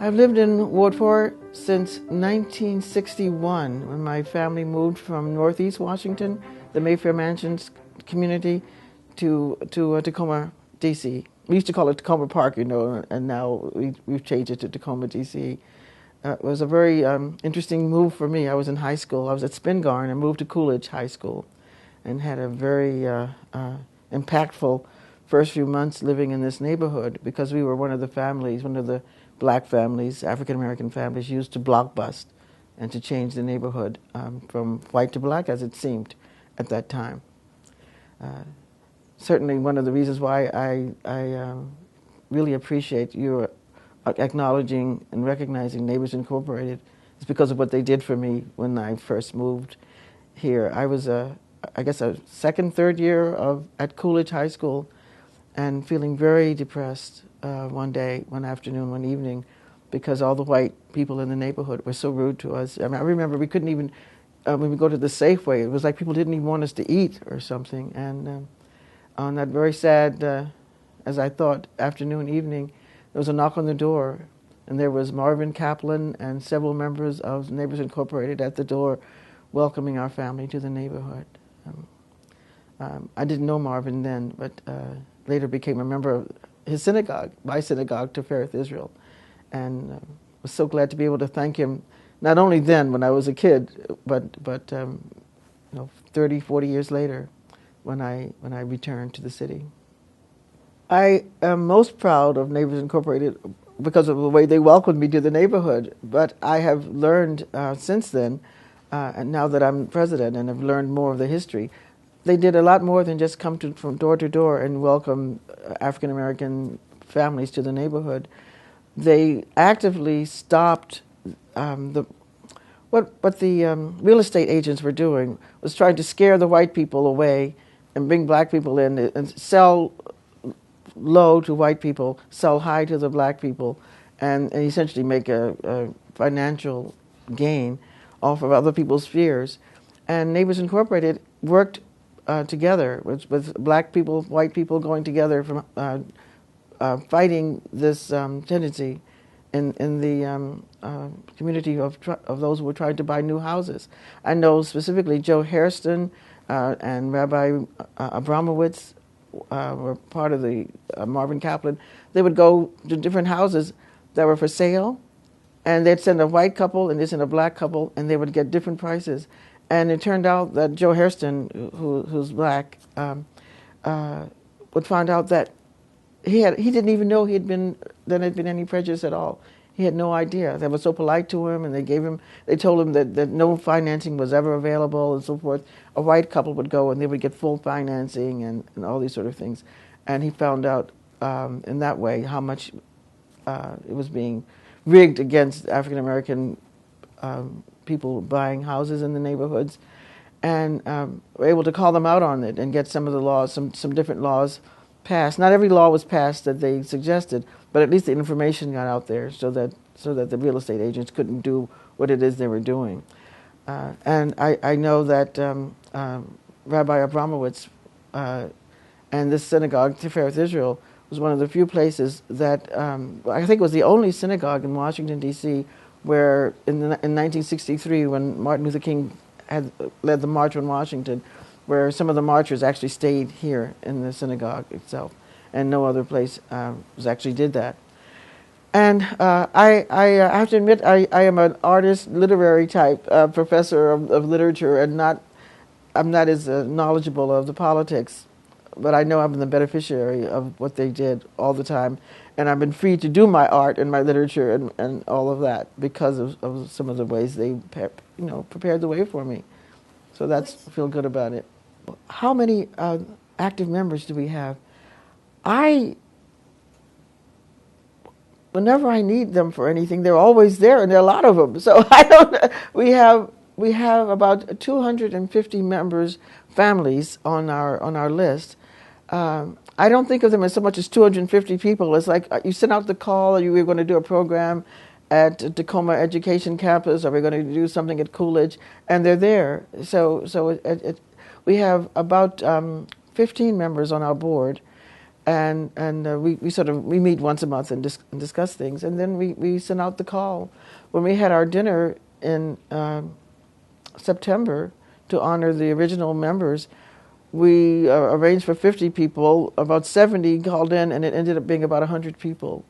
I've lived in Ward 4 since 1961 when my family moved from Northeast Washington, the Mayfair Mansions community, to Tacoma, D.C. We used to call it Tacoma Park, and now we've changed it to Tacoma, D.C. It was a very interesting move for me. I was in high school. I was at Spingarn and moved to Coolidge High School and had a very impactful first few months living in this neighborhood because we were one of the black families, African-American families, used to block bust and to change the neighborhood from white to black, as it seemed at that time. Certainly one of the reasons why I really appreciate your acknowledging and recognizing Neighbors Incorporated is because of what they did for me when I first moved here. I was, I guess, a second, third year at Coolidge High School and feeling very depressed one afternoon, one evening, because all the white people in the neighborhood were so rude to us. I mean, I remember we couldn't even, when we go to the Safeway, it was like people didn't even want us to eat or something. And on that very sad, as I thought, afternoon, evening, there was a knock on the door, and there was Marvin Kaplan and several members of Neighbors Incorporated at the door welcoming our family to the neighborhood. I didn't know Marvin then, but later became a member of his synagogue, my synagogue, Tifereth Israel, and was so glad to be able to thank him, not only then when I was a kid, but 30, 40 years later when I returned to the city. I am most proud of Neighbors Incorporated because of the way they welcomed me to the neighborhood, but I have learned since then, and now that I'm president and have learned more of the history, they did a lot more than just come from door to door and welcome African American families to the neighborhood. They actively stopped what the real estate agents were doing was trying to scare the white people away and bring black people in and sell low to white people, sell high to the black people, and essentially make a financial gain off of other people's fears. And Neighbors Incorporated worked together with black people, white people going together from fighting this tendency in the community of those who were trying to buy new houses. I know specifically Joe Hairston and Rabbi Abramowitz were part of the Marvin Kaplan. They would go to different houses that were for sale, and they'd send a white couple and they'd send a black couple, and they would get different prices. And it turned out that Joe Hairston, who's black, would find out that he didn't even know there had been any prejudice at all. He had no idea. They were so polite to him, and they told him that no financing was ever available and so forth. A white couple would go and they would get full financing and all these sort of things. And he found out in that way how much it was being rigged against African American people buying houses in the neighborhoods, and were able to call them out on it and get some of the laws, some different laws passed. Not every law was passed that they suggested, but at least the information got out there so that the real estate agents couldn't do what it is they were doing. And I know that Rabbi Abramowitz and this synagogue, Tifereth Israel, was one of the few places that I think was the only synagogue in Washington, D.C., where in 1963, when Martin Luther King had led the March on Washington, where some of the marchers actually stayed here in the synagogue itself, and no other place actually did that. And I have to admit, I am an artist, literary type professor of literature, and I'm not as knowledgeable of the politics, but I know I'm the beneficiary of what they did all the time, and I've been free to do my art and my literature and all of that because of some of the ways they prepared the way for me. So I feel good about it. How many active members do we have? Whenever I need them for anything, they're always there, and there are a lot of them. So I don't. We have about 250 members, families on our list. I don't think of them as so much as 250 people. It's like you send out the call, or you were going to do a program at Tacoma Education Campus, or we're going to do something at Coolidge, and they're there. So we have about 15 members on our board, and we meet once a month and discuss things, and then we send out the call. When we had our dinner in September to honor the original members, we arranged for 50 people. About 70 called in, and it ended up being about 100 people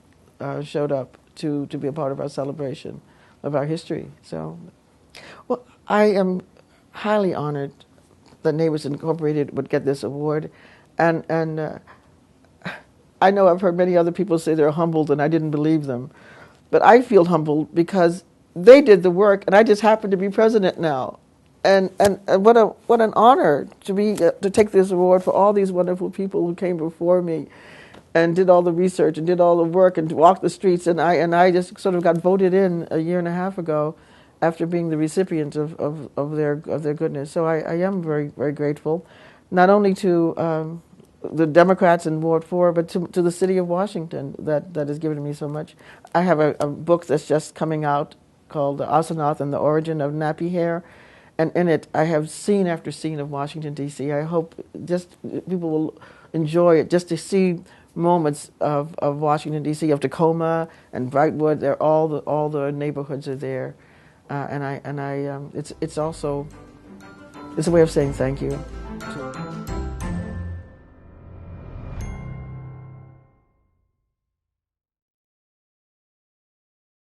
showed up to be a part of our celebration of our history. So, well, I am highly honored that Neighbors Incorporated would get this award, and I know I've heard many other people say they're humbled, and I didn't believe them, but I feel humbled because they did the work, and I just happen to be president now. And what an honor to take this award for all these wonderful people who came before me and did all the research and did all the work and walked the streets, and I just sort of got voted in a year and a half ago after being the recipient of their goodness. So I am very, very grateful, not only to the Democrats in Ward 4, but to the city of Washington that has given me so much. I have a book that's just coming out called Oceanoth and the Origin of Nappy Hair. And in it, I have scene after scene of Washington, D.C. I hope just people will enjoy it, just to see moments of Washington, D.C., of Tacoma and Brightwood. They're all the neighborhoods are there, it's a way of saying thank you.